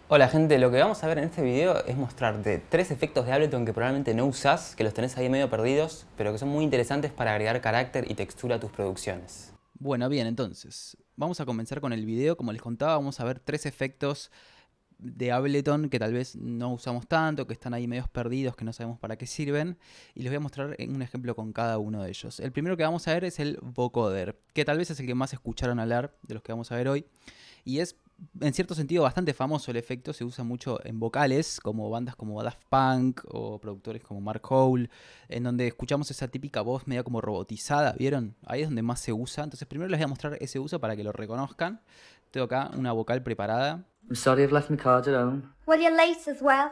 Hola gente, lo que vamos a ver en este video es mostrarte tres efectos de Ableton que probablemente no usás, que los tenés ahí medio perdidos, pero que son muy interesantes para agregar carácter y textura a tus producciones. Bueno, bien, entonces, vamos a comenzar con el video. Como les contaba, vamos a ver tres efectos de Ableton que tal vez no usamos tanto, que están ahí medios perdidos, que no sabemos para qué sirven, y les voy a mostrar un ejemplo con cada uno de ellos. El primero que vamos a ver es el vocoder, que tal vez es el que más escucharon hablar de los que vamos a ver hoy, y es en cierto sentido bastante famoso el efecto, se usa mucho en vocales, como bandas como Daft Punk o productores como Mark Hole, en donde escuchamos esa típica voz media como robotizada, ¿vieron? Ahí es donde más se usa. Entonces primero les voy a mostrar ese uso para que lo reconozcan. Tengo acá una vocal preparada. I'm sorry I've left my card at home. Well, you're late as well.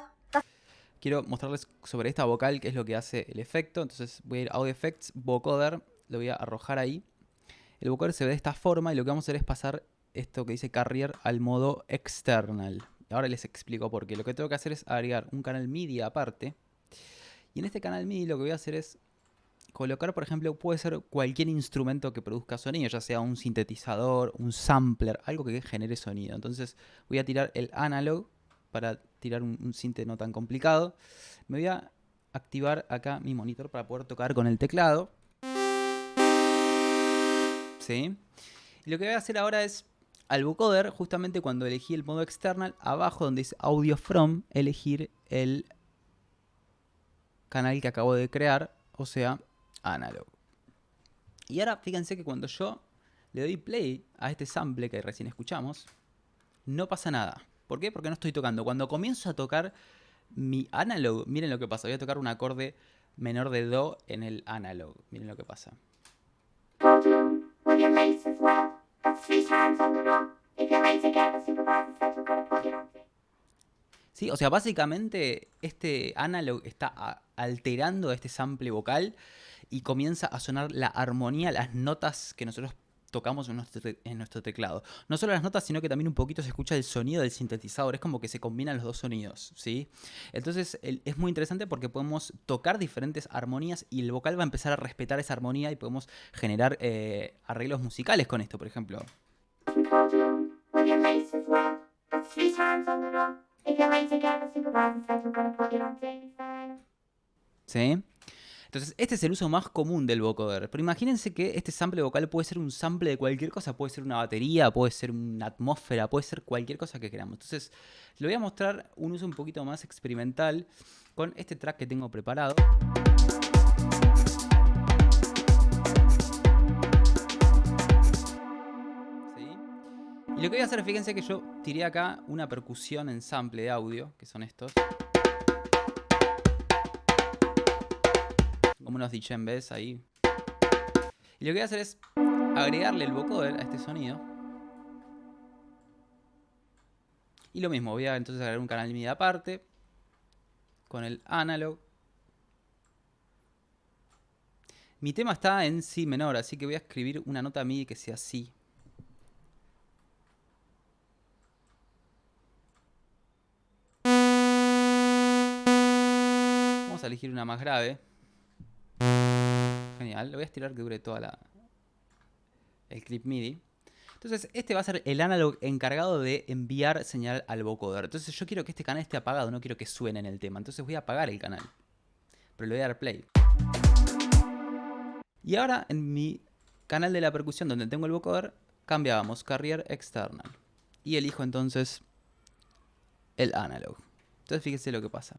Quiero mostrarles sobre esta vocal qué es lo que hace el efecto. Entonces voy a ir a Audio Effects, Vocoder, lo voy a arrojar ahí. El vocoder se ve de esta forma y lo que vamos a hacer es pasar esto que dice Carrier al modo external. Ahora les explico por qué. Lo que tengo que hacer es agregar un canal MIDI aparte. Y en este canal MIDI lo que voy a hacer es colocar, por ejemplo, puede ser cualquier instrumento que produzca sonido, ya sea un sintetizador, un sampler, algo que genere sonido. Entonces voy a tirar el analog para tirar un sinte no tan complicado. Me voy a activar acá mi monitor para poder tocar con el teclado. ¿Sí? Y lo que voy a hacer ahora es, al vocoder, justamente cuando elegí el modo external, abajo donde dice Audio From, elegir el canal que acabo de crear, o sea, analog. Y ahora fíjense que cuando yo le doy play a este sample que recién escuchamos, no pasa nada. ¿Por qué? Porque no estoy tocando. Cuando comienzo a tocar mi analog, miren lo que pasa. Voy a tocar un acorde menor de do en el analog. Miren lo que pasa. Problem. Well, you're late as well. That's 3 times on the run. If you're late again, the supervisor says we're going to put you on 6. ¿Sí? O sea, básicamente este analog está alterando este sample vocal y comienza a sonar la armonía, las notas que nosotros tocamos en nuestro teclado. No solo las notas, sino que también un poquito se escucha el sonido del sintetizador. Es como que se combinan los dos sonidos, ¿sí? Entonces es muy interesante porque podemos tocar diferentes armonías y el vocal va a empezar a respetar esa armonía y podemos generar arreglos musicales con esto, por ejemplo. Problem. Well, you're late as well. That's 3 times on the run. If you're late again, the supervisor says we're going to put you on 6. ¿Sí? Entonces, este es el uso más común del vocoder. Pero imagínense que este sample vocal puede ser un sample de cualquier cosa. Puede ser una batería, puede ser una atmósfera, puede ser cualquier cosa que queramos. Entonces, les voy a mostrar un uso un poquito más experimental con este track que tengo preparado. ¿Sí? Y lo que voy a hacer, fíjense que yo tiré acá una percusión en sample de audio, que son estos. Como unos djembes ahí. Y lo que voy a hacer es agregarle el vocoder a este sonido. Y lo mismo, voy a entonces agregar un canal MIDI aparte. Con el analog. Mi tema está en Si menor, así que voy a escribir una nota MIDI que sea Si. Vamos a elegir una más grave. Genial, lo voy a estirar que dure toda el clip MIDI. Entonces este va a ser el analog encargado de enviar señal al vocoder. Entonces yo quiero que este canal esté apagado, no quiero que suene en el tema. Entonces voy a apagar el canal. Pero le voy a dar play. Y ahora en mi canal de la percusión donde tengo el vocoder, cambiábamos Carrier External. Y elijo entonces el analog. Entonces fíjense lo que pasa.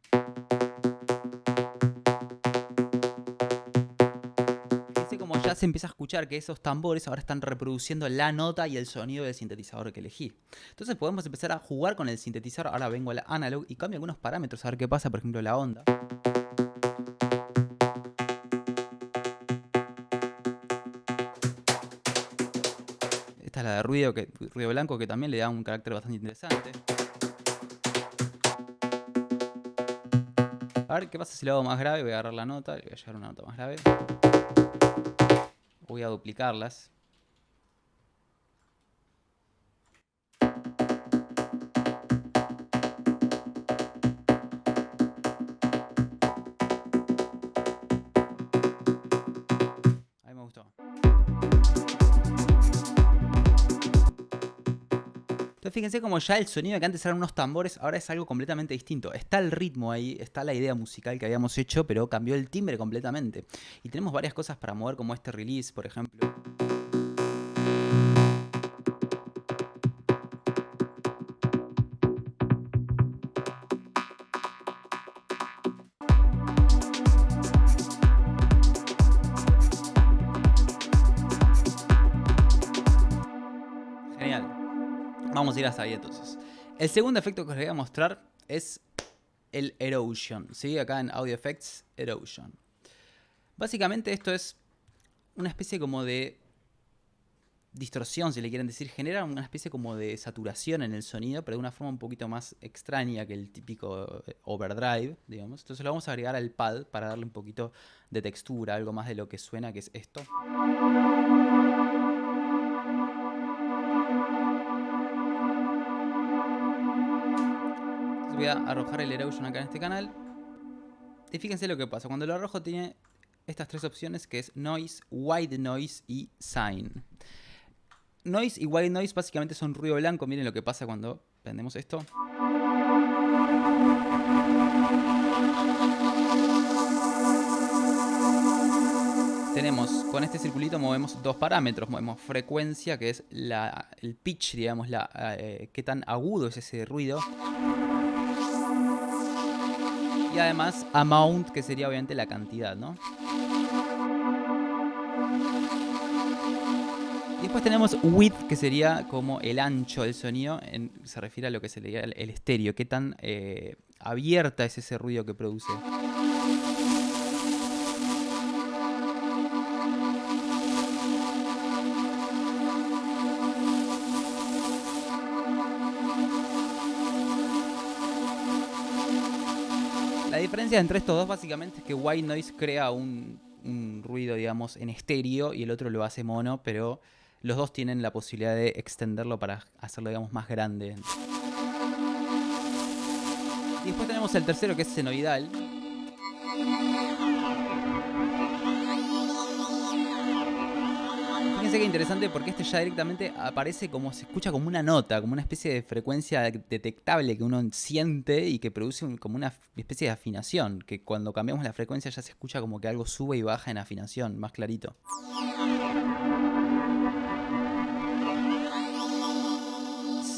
Como ya se empieza a escuchar que esos tambores ahora están reproduciendo la nota y el sonido del sintetizador que elegí. Entonces podemos empezar a jugar con el sintetizador. Ahora vengo al analog y cambio algunos parámetros a ver qué pasa. Por ejemplo, la onda. Esta es la de ruido blanco, que también le da un carácter bastante interesante. A ver qué pasa si lo hago más grave. Voy a agarrar la nota, le voy a llevar una nota más grave. Voy a duplicarlas. Ahí me gustó. Entonces fíjense como ya el sonido que antes eran unos tambores, ahora es algo completamente distinto. Está el ritmo ahí, está la idea musical que habíamos hecho, pero cambió el timbre completamente. Y tenemos varias cosas para mover, como este release, por ejemplo. Genial. Vamos a ir hasta ahí entonces. El segundo efecto que os voy a mostrar es el Erosion, ¿sí? Acá en Audio Effects, Erosion. Básicamente esto es una especie como de distorsión, si le quieren decir. Genera una especie como de saturación en el sonido, pero de una forma un poquito más extraña que el típico overdrive, digamos. Entonces lo vamos a agregar al pad para darle un poquito de textura, algo más de lo que suena, que es esto. Voy a arrojar el Erosion acá en este canal. Y fíjense lo que pasa. Cuando lo arrojo tiene estas tres opciones, que es Noise, White Noise y Sign. Noise y White Noise básicamente son ruido blanco. Miren lo que pasa cuando prendemos esto. Tenemos, con este circulito movemos dos parámetros. Movemos frecuencia, que es el pitch, digamos, qué tan agudo es ese ruido. Y además amount, que sería obviamente la cantidad, ¿no? Y después tenemos width, que sería como el ancho del sonido. Se refiere a lo que sería el estéreo. Qué tan abierta es ese ruido que produce. La diferencia entre estos dos básicamente es que White Noise crea un ruido, digamos, en estéreo y el otro lo hace mono, pero los dos tienen la posibilidad de extenderlo para hacerlo, digamos, más grande. Y después tenemos el tercero, que es senoidal. Fíjense qué interesante, porque este ya directamente aparece como, se escucha como una nota, como una especie de frecuencia detectable que uno siente y que produce como una especie de afinación, que cuando cambiamos la frecuencia ya se escucha como que algo sube y baja en afinación, más clarito.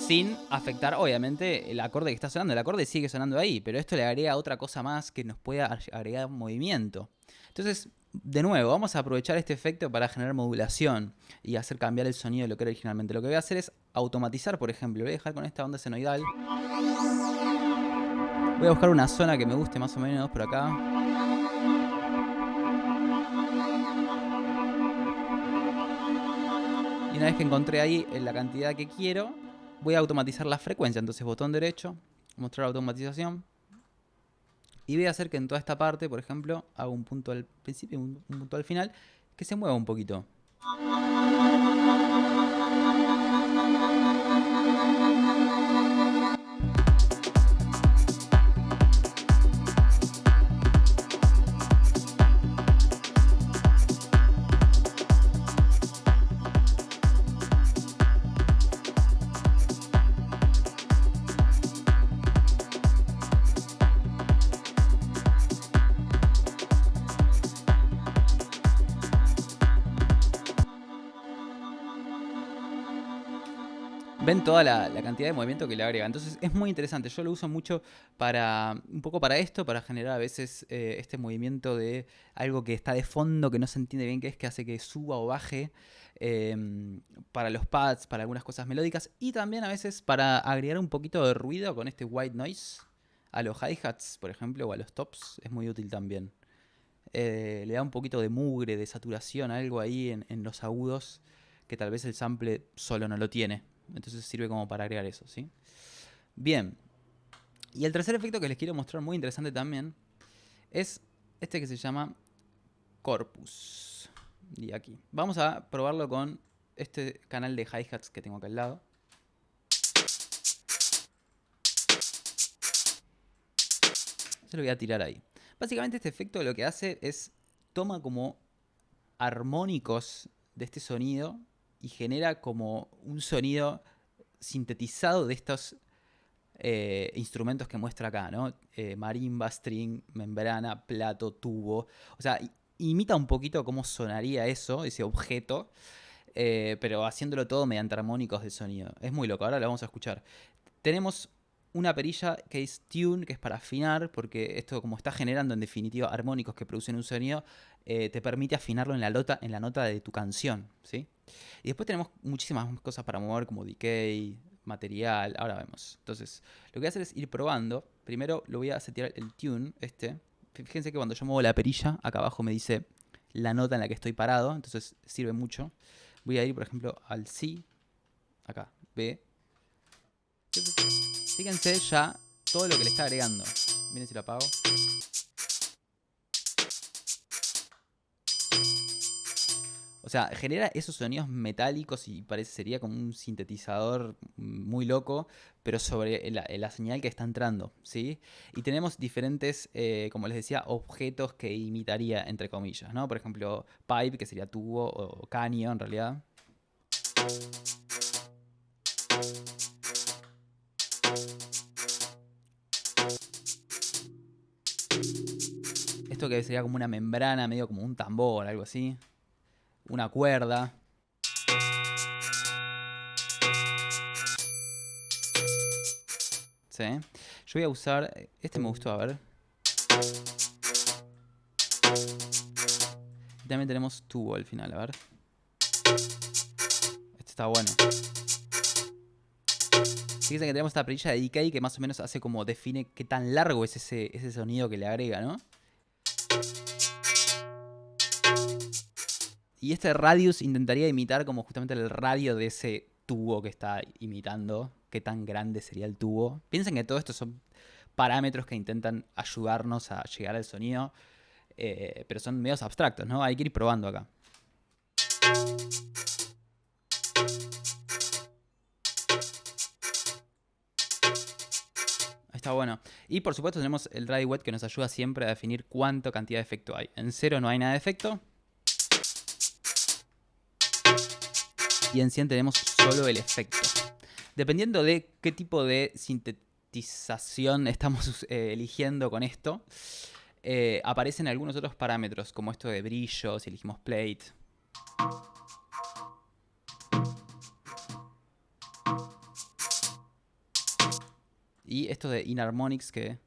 Sin afectar, obviamente, el acorde que está sonando. El acorde sigue sonando ahí, pero esto le agrega otra cosa más que nos pueda agregar movimiento. Entonces, de nuevo, vamos a aprovechar este efecto para generar modulación y hacer cambiar el sonido de lo que era originalmente. Lo que voy a hacer es automatizar, por ejemplo. Voy a dejar con esta onda senoidal. Voy a buscar una zona que me guste más o menos por acá. Y una vez que encontré ahí la cantidad que quiero, voy a automatizar la frecuencia. Entonces, botón derecho, mostrar automatización. Y voy a hacer que en toda esta parte, por ejemplo, hago un punto al principio y un punto al final, que se mueva un poquito. Ven toda la cantidad de movimiento que le agrega. Entonces es muy interesante. Yo lo uso mucho un poco para esto, para generar a veces este movimiento de algo que está de fondo, que no se entiende bien qué es, que hace que suba o baje. Para los pads, para algunas cosas melódicas. Y también a veces para agregar un poquito de ruido con este white noise. A los hi-hats, por ejemplo, o a los tops. Es muy útil también. Le da un poquito de mugre, de saturación, algo ahí en los agudos, que tal vez el sample solo no lo tiene. Entonces sirve como para agregar eso, ¿sí? Bien. Y el tercer efecto que les quiero mostrar, muy interesante también, es este que se llama Corpus. Y aquí. Vamos a probarlo con este canal de hi-hats que tengo acá al lado. Se lo voy a tirar ahí. Básicamente este efecto lo que hace es toma como armónicos de este sonido y genera como un sonido sintetizado de estos instrumentos que muestra acá, ¿no? Marimba, string, membrana, plato, tubo. O sea, imita un poquito cómo sonaría eso, ese objeto, pero haciéndolo todo mediante armónicos de sonido. Es muy loco, ahora lo vamos a escuchar. Tenemos una perilla que es tune, que es para afinar, porque esto, como está generando en definitiva armónicos que producen un sonido, te permite afinarlo en la nota de tu canción, ¿sí? Y después tenemos muchísimas más cosas para mover, como decay, material, ahora vemos. Entonces, lo que voy a hacer es ir probando. Primero lo voy a setear el tune, Fíjense que cuando yo muevo la perilla, acá abajo me dice la nota en la que estoy parado, entonces sirve mucho. Voy a ir, por ejemplo, al Si, acá, B. Fíjense ya todo lo que le está agregando. Miren si lo apago. O sea, genera esos sonidos metálicos y sería como un sintetizador muy loco, pero sobre la señal que está entrando, ¿sí? Y tenemos diferentes, como les decía, objetos que imitaría, entre comillas, ¿no? Por ejemplo, pipe, que sería tubo, o caño en realidad. Esto que sería como una membrana, medio como un tambor, algo así. Una cuerda. ¿Sí? Yo voy a usar... Este me gustó, a ver. Y también tenemos tubo al final, a ver. Este está bueno. Fíjense que tenemos esta perilla de decay que más o menos hace como define qué tan largo es ese sonido que le agrega, ¿no? Y este radius intentaría imitar como justamente el radio de ese tubo que está imitando. Qué tan grande sería el tubo. Piensen que todo esto son parámetros que intentan ayudarnos a llegar al sonido. Pero son medios abstractos, ¿no? Hay que ir probando acá. Ahí está bueno. Y por supuesto tenemos el dry wet que nos ayuda siempre a definir cuánta cantidad de efecto hay. En 0 no hay nada de efecto. Y en 100 tenemos solo el efecto. Dependiendo de qué tipo de sintetización estamos eligiendo con esto, aparecen algunos otros parámetros, como esto de brillo, si elegimos plate. Y esto de inharmonics que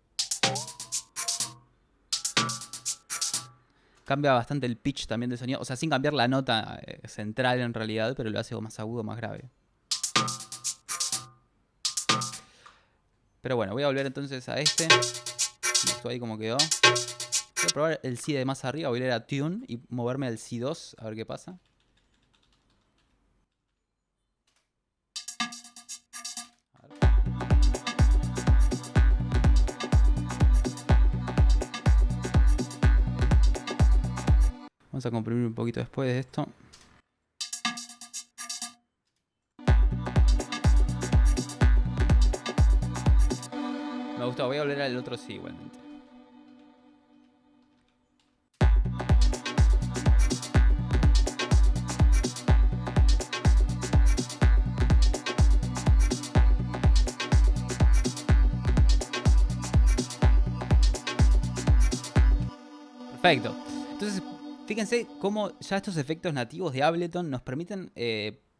cambia bastante el pitch también del sonido. O sea, sin cambiar la nota central en realidad, pero lo hace más agudo, más grave. Pero bueno, voy a volver entonces a este. Me gustó ahí como quedó. Voy a probar el Si de más arriba. Voy a ir a Tune y moverme al Si 2. A ver qué pasa. Vamos a comprimir un poquito después de esto. Me gustó, voy a volver al otro sí igualmente. Perfecto. Entonces, fíjense cómo ya estos efectos nativos de Ableton nos permiten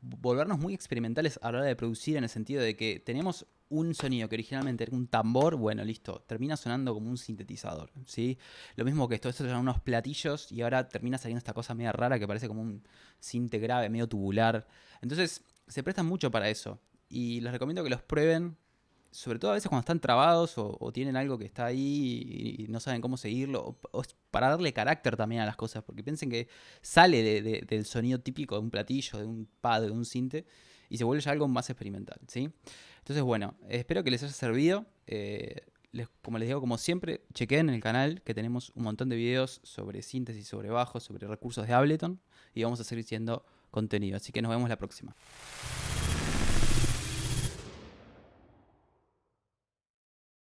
volvernos muy experimentales a la hora de producir, en el sentido de que tenemos un sonido que originalmente era un tambor, bueno, listo, termina sonando como un sintetizador, ¿sí? Lo mismo que estos son unos platillos y ahora termina saliendo esta cosa media rara que parece como un sinte grave, medio tubular. Entonces, se prestan mucho para eso y les recomiendo que los prueben. Sobre todo a veces cuando están trabados o tienen algo que está ahí y no saben cómo seguirlo, o para darle carácter también a las cosas, porque piensen que sale del sonido típico de un platillo, de un pad, de un sinte, y se vuelve ya algo más experimental, ¿sí? Entonces, bueno, espero que les haya servido. Como les digo, como siempre, chequen en el canal que tenemos un montón de videos sobre síntesis, sobre bajos, sobre recursos de Ableton, y vamos a seguir haciendo contenido, así que nos vemos la próxima.